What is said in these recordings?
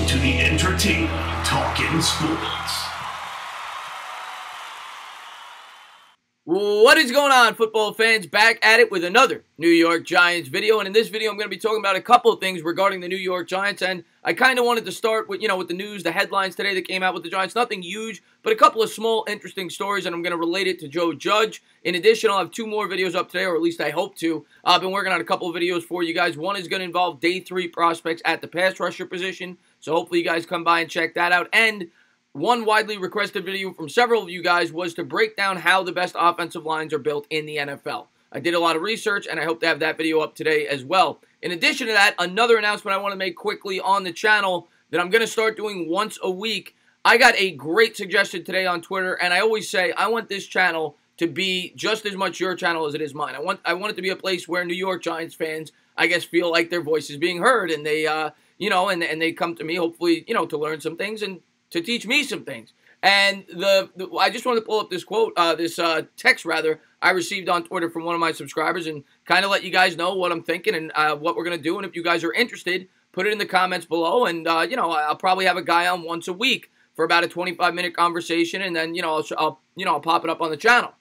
to the entertaining Talkin' Sports. What is going on, football fans? Back at it with another New York Giants video. And in this video, I'm going to be talking about a couple of things regarding the New York Giants. And I kind of wanted to start with, with the news, the headlines today that came out with the Giants. Nothing huge, but a couple of small, interesting stories, and I'm going to relate it to Joe Judge. In addition, I'll have two more videos up today, or at least I hope to. I've been working on a couple of videos for you guys. One is going to involve day 3 prospects at the pass rusher position. So hopefully you guys come by and check that out. And one widely requested video from several of you guys was to break down how the best offensive lines are built in the NFL. I did a lot of research, and I hope to have that video up today as well. In addition to that, another announcement I want to make quickly on the channel that I'm going to start doing once a week. I got a great suggestion today on Twitter, and I always say I want this channel to be just as much your channel as it is mine. I want it to be a place where New York Giants fans, I guess, feel like their voice is being heard, and they, and they come to me, hopefully, to learn some things and to teach me some things. And I just wanted to pull up this quote, this text rather, I received on Twitter from one of my subscribers and kind of let you guys know what I'm thinking and what we're going to do. And if you guys are interested, put it in the comments below. And, I'll probably have a guy on once a week for about a 25-minute conversation. And then, I'll pop it up on the channel.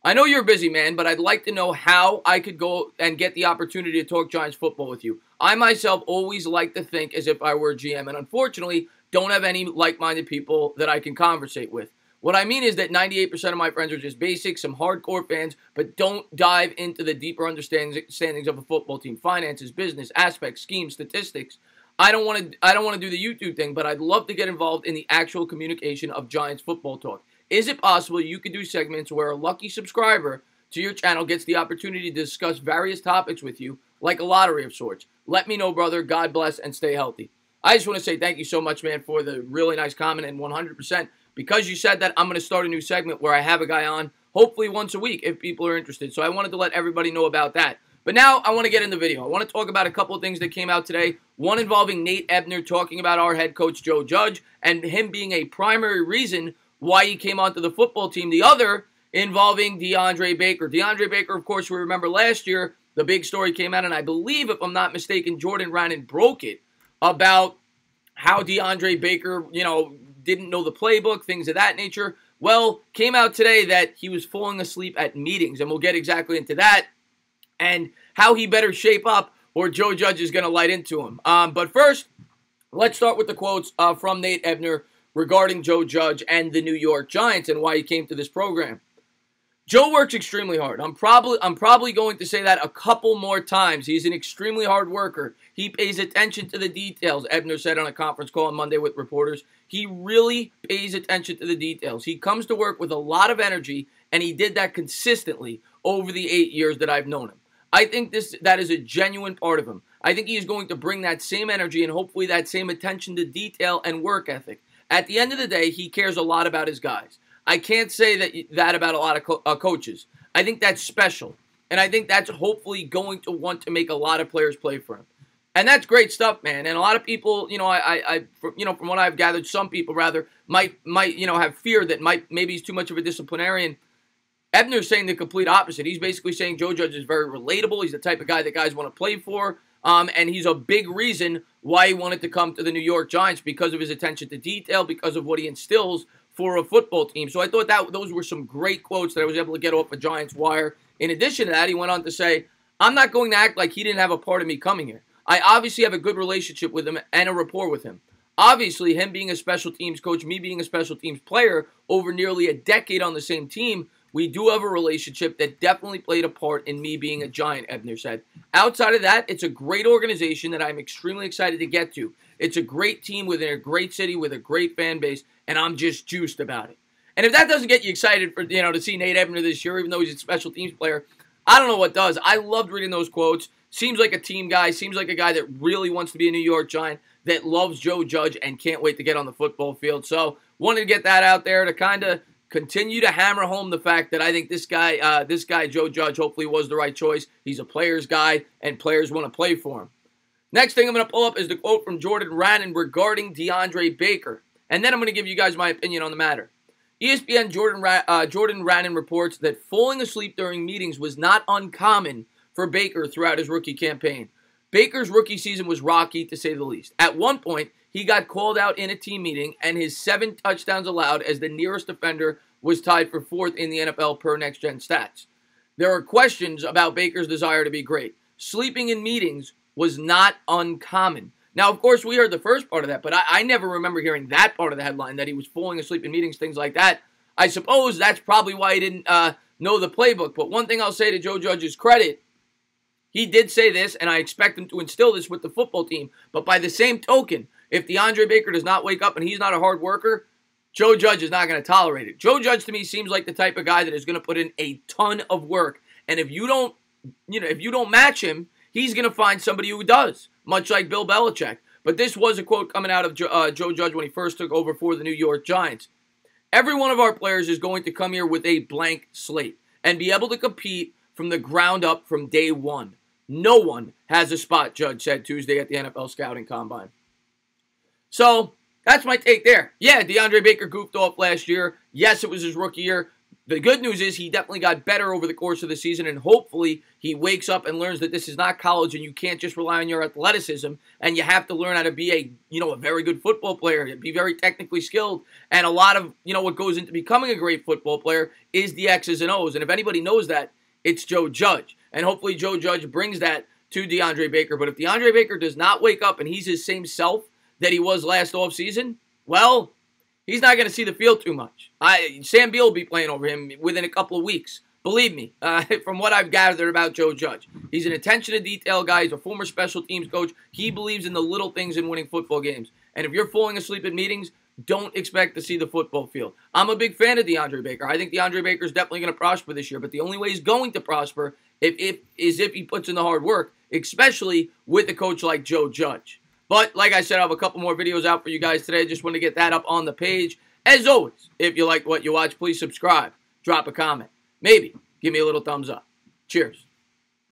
I know you're a busy man, but I'd like to know how I could go and get the opportunity to talk Giants football with you. I myself always like to think as if I were a GM. And unfortunately, don't have any like-minded people that I can conversate with. What I mean is that 98% of my friends are just basic, some hardcore fans, but don't dive into the deeper understandings of a football team, finances, business, aspects, schemes, statistics. I don't want to do the YouTube thing, but I'd love to get involved in the actual communication of Giants football talk. Is it possible you could do segments where a lucky subscriber to your channel gets the opportunity to discuss various topics with you, like a lottery of sorts? Let me know, brother. God bless and stay healthy. I just want to say thank you so much, man, for the really nice comment, and 100%. Because you said that, I'm going to start a new segment where I have a guy on, hopefully once a week, if people are interested. So I wanted to let everybody know about that. But now I want to get in the video. I want to talk about a couple of things that came out today. One involving Nate Ebner talking about our head coach, Joe Judge, and him being a primary reason why he came onto the football team. The other involving Deandre Baker. Deandre Baker, of course, we remember last year, the big story came out, and I believe, if I'm not mistaken, Jordan Rannon broke it about how Deandre Baker, didn't know the playbook, things of that nature. Well, came out today that he was falling asleep at meetings, and we'll get exactly into that and how he better shape up or Joe Judge is going to light into him. But first, let's start with the quotes from Nate Ebner regarding Joe Judge and the New York Giants and why he came to this program. Joe works extremely hard. I'm probably going to say that a couple more times. He's an extremely hard worker. He pays attention to the details, Ebner said on a conference call on Monday with reporters. He really pays attention to the details. He comes to work with a lot of energy, and he did that consistently over the 8 years that I've known him. I think that is a genuine part of him. I think he is going to bring that same energy and hopefully that same attention to detail and work ethic. At the end of the day, he cares a lot about his guys. I can't say that about a lot of coaches. I think that's special. And I think that's hopefully going to want to make a lot of players play for him. And that's great stuff, man. And a lot of people, from what I've gathered, some people rather might have fear that maybe he's too much of a disciplinarian. Ebner's saying the complete opposite. He's basically saying Joe Judge is very relatable. He's the type of guy that guys want to play for. And he's a big reason why he wanted to come to the New York Giants, because of his attention to detail, because of what he instills for a football team. So I thought those were some great quotes that I was able to get off of Giants Wire. In addition to that, he went on to say, I'm not going to act like he didn't have a part of me coming here. I obviously have a good relationship with him and a rapport with him. Obviously, him being a special teams coach, me being a special teams player over nearly a decade on the same team, we do have a relationship that definitely played a part in me being a Giant, Ebner said. Outside of that, it's a great organization that I'm extremely excited to get to. It's a great team within a great city with a great fan base, and I'm just juiced about it. And if that doesn't get you excited for to see Nate Ebner this year, even though he's a special teams player, I don't know what does. I loved reading those quotes. Seems like a team guy. Seems like a guy that really wants to be a New York Giant, that loves Joe Judge and can't wait to get on the football field. So wanted to get that out there to kind of continue to hammer home the fact that I think this guy Joe Judge hopefully was the right choice. He's a player's guy, and players want to play for him. Next thing I'm going to pull up is the quote from Jordan Rannon regarding Deandre Baker. And then I'm going to give you guys my opinion on the matter. ESPN Jordan Rannon reports that falling asleep during meetings was not uncommon for Baker throughout his rookie campaign. Baker's rookie season was rocky, to say the least. At one point, he got called out in a team meeting, and his 7 touchdowns allowed as the nearest defender was tied for 4th in the NFL per Next Gen Stats. There are questions about Baker's desire to be great. Sleeping in meetings was not uncommon. Now, of course, we heard the first part of that, but I never remember hearing that part of the headline, that he was falling asleep in meetings, things like that. I suppose that's probably why he didn't know the playbook. But one thing I'll say to Joe Judge's credit, he did say this, and I expect him to instill this with the football team. But by the same token, if DeAndre Baker does not wake up and he's not a hard worker, Joe Judge is not going to tolerate it. Joe Judge, to me, seems like the type of guy that is going to put in a ton of work. And if you don't, if you don't match him, he's going to find somebody who does, much like Bill Belichick. But this was a quote coming out of Joe Judge when he first took over for the New York Giants. Every one of our players is going to come here with a blank slate and be able to compete from the ground up from day one. No one has a spot, Judge said Tuesday at the NFL Scouting Combine. So, that's my take there. Yeah, DeAndre Baker goofed off last year. Yes, it was his rookie year. The good news is he definitely got better over the course of the season, and hopefully he wakes up and learns that this is not college and you can't just rely on your athleticism, and you have to learn how to be a very good football player, be very technically skilled. And a lot of, what goes into becoming a great football player is the X's and O's. And if anybody knows that, it's Joe Judge. And hopefully Joe Judge brings that to DeAndre Baker. But if DeAndre Baker does not wake up and he's his same self that he was last offseason, well, he's not going to see the field too much. Sam Beal will be playing over him within a couple of weeks. Believe me, from what I've gathered about Joe Judge. He's an attention-to-detail guy. He's a former special teams coach. He believes in the little things in winning football games. And if you're falling asleep at meetings, don't expect to see the football field. I'm a big fan of DeAndre Baker. I think DeAndre Baker is definitely going to prosper this year. But the only way he's going to prosper is if he puts in the hard work, especially with a coach like Joe Judge. But, like I said, I have a couple more videos out for you guys today. Just want to get that up on the page. As always, if you like what you watch, please subscribe. Drop a comment. Maybe give me a little thumbs up. Cheers.